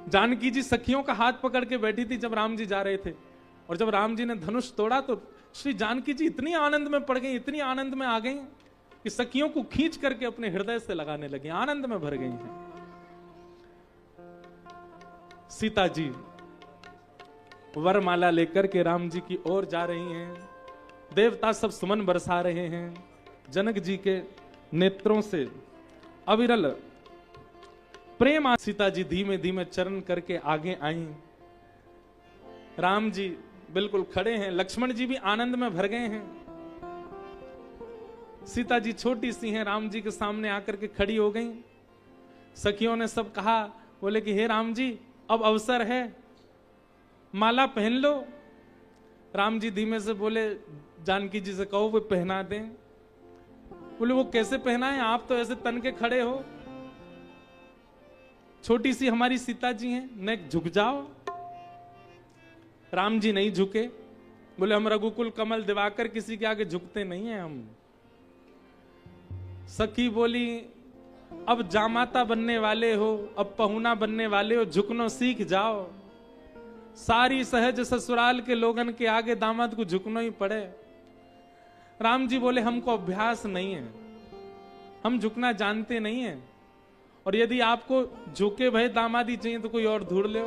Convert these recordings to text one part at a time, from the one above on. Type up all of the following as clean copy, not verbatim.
जानकी जी सखियों का हाथ पकड़ के बैठी थी जब राम जी जा रहे थे, और जब राम जी ने धनुष तोड़ा तो श्री जानकी जी इतनी आनंद में पड़ गई, इतनी आनंद में आ गई कि सखियों को खींच करके अपने हृदय से लगाने लगी, आनंद में भर गई हैं। सीता जी वरमाला लेकर के राम जी की ओर जा रही हैं। देवता सब सुमन बरसा रहे हैं। जनक जी के नेत्रों से अविरल प्रेम। सीता जी धीमे धीमे चरण करके आगे आई। राम जी बिल्कुल खड़े हैं, लक्ष्मण जी भी आनंद में भर गए हैं। सीता जी छोटी सी हैं, राम जी के सामने आकर के खड़ी हो गई। सखियों ने सब कहा, बोले कि हे राम जी अब अवसर है, माला पहन लो। राम जी धीमे से बोले, जानकी जी से कहो वो पहना दें। बोले वो कैसे पहनाएं, आप तो ऐसे तन के खड़े हो, छोटी सी हमारी सीता जी हैं, न झुक जाओ। राम जी नहीं झुके। बोले हम रघुकुल कमल दिवाकर किसी के आगे झुकते नहीं हैं हम। सखी बोली, अब जामाता बनने वाले हो, अब पहुना बनने वाले हो, झुकनो सीख जाओ। सारी सहज ससुराल के लोगन के आगे दामाद को झुकना ही पड़े। राम जी बोले हमको अभ्यास नहीं है, हम झुकना जानते नहीं है, और यदि आपको झुके भय दामादी चाहिए तो कोई और ढूंढ ले।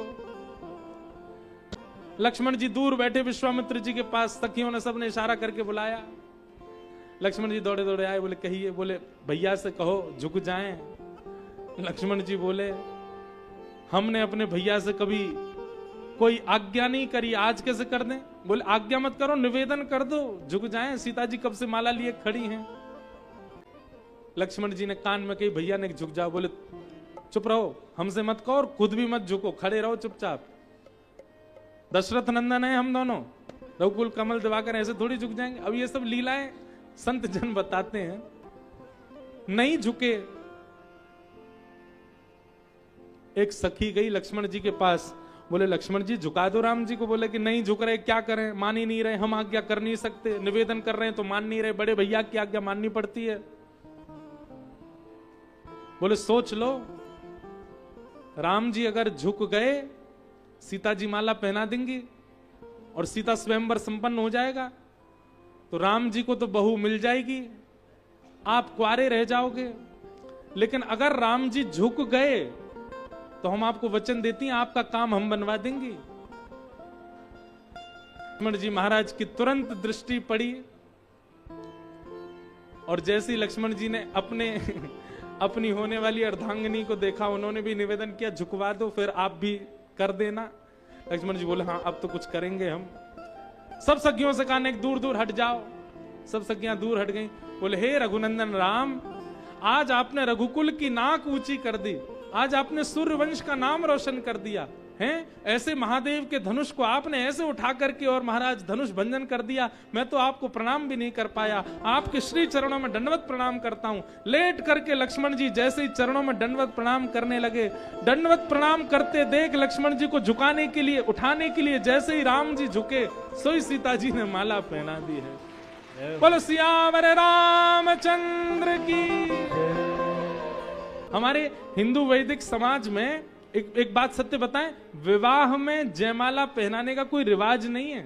लक्ष्मण जी दूर बैठे विश्वामित्र जी के पास, सखियों ने सबने इशारा करके बुलाया। लक्ष्मण जी दौड़े दौड़े आए। बोले कहिए। बोले भैया से कहो झुक जाएं। लक्ष्मण जी बोले हमने अपने भैया से कभी कोई आज्ञा नहीं करी, आज कैसे कर दें। बोले आज्ञा मत करो, निवेदन कर दो, झुक जाएं। सीता जी कब से माला लिए खड़ी हैं। लक्ष्मण जी ने कान में कही, भैया ने झुक जाओ। बोले चुप रहो, हमसे मत कहो और खुद भी मत झुको, खड़े रहो चुपचाप। दशरथ नंदन है हम दोनों, रघुकुल कमल दिवाकर, ऐसे थोड़ी झुक जाएंगे। अब ये सब लीलाएं संत जन बताते हैं। नहीं झुके। एक सखी गई लक्ष्मण जी के पास, बोले लक्ष्मण जी झुका दो राम जी को। बोले कि नहीं झुक रहे, क्या करें, मान ही नहीं रहे, हम आज्ञा कर नहीं सकते, निवेदन कर रहे हैं तो मान नहीं रहे, बड़े भैया की आज्ञा माननी पड़ती है। बोले सोच लो, राम जी अगर झुक गए सीता जी माला पहना देंगी और सीता स्वयंवर संपन्न हो जाएगा, तो राम जी को तो बहू मिल जाएगी, आप कुंवारे रह जाओगे। लेकिन अगर राम जी झुक गए तो हम आपको वचन देती हैं, आपका काम हम बनवा देंगे। लक्ष्मण जी महाराज की तुरंत दृष्टि पड़ी, और जैसे ही लक्ष्मण जी ने अपनी होने वाली अर्धांगिनी को देखा, उन्होंने भी निवेदन किया झुकवा दो, फिर आप भी कर देना। लक्ष्मण जी बोले हाँ अब तो कुछ करेंगे हम। सब सखियों से कहा दूर दूर हट जाओ। सब सखियां दूर हट गईं। बोले हे रघुनंदन राम, आज आपने रघुकुल की नाक ऊंची कर दी, आज आपने सूर्यवंश का नाम रोशन कर दिया है। ऐसे महादेव के धनुष को आपने ऐसे उठा करके और महाराज धनुष भंजन कर दिया, मैं तो आपको प्रणाम भी नहीं कर पाया। आपके श्री चरणों में दंडवत प्रणाम करता हूं। लेट करके लक्ष्मण जी जैसे ही चरणों में दंडवत प्रणाम करने लगे, दंडवत प्रणाम करते देख लक्ष्मण जी को झुकाने के लिए, उठाने के लिए जैसे ही राम जी झुके, सोई सीता जी ने माला पहना दी है। बोलो सियावर रामचंद्र की। हमारे हिंदू वैदिक समाज में एक बात सत्य बताएं, विवाह में जयमाला पहनाने का कोई रिवाज नहीं है।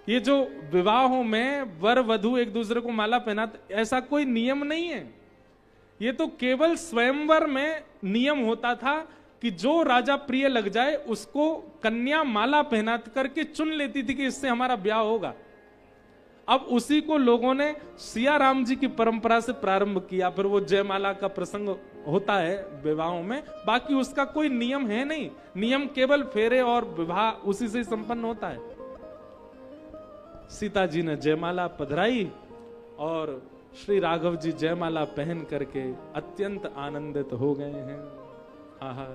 ये जो विवाहों में वर वधू एक दूसरे को माला पहनाते, ऐसा कोई नियम नहीं है। ये तो केवल स्वयंवर में नियम होता था कि जो राजा प्रिय लग जाए उसको कन्या माला पहना करके चुन लेती थी कि इससे हमारा ब्याह होगा। अब उसी को लोगों ने सिया राम जी की परंपरा से प्रारंभ किया, फिर वो जयमाला का प्रसंग होता है विवाहों में, बाकी उसका कोई नियम है नहीं। नियम केवल फेरे और विवाह उसी से संपन्न होता है। सीता जी ने जयमाला पधराई और श्री राघव जी जयमाला पहन करके अत्यंत आनंदित हो गए हैं। आहा।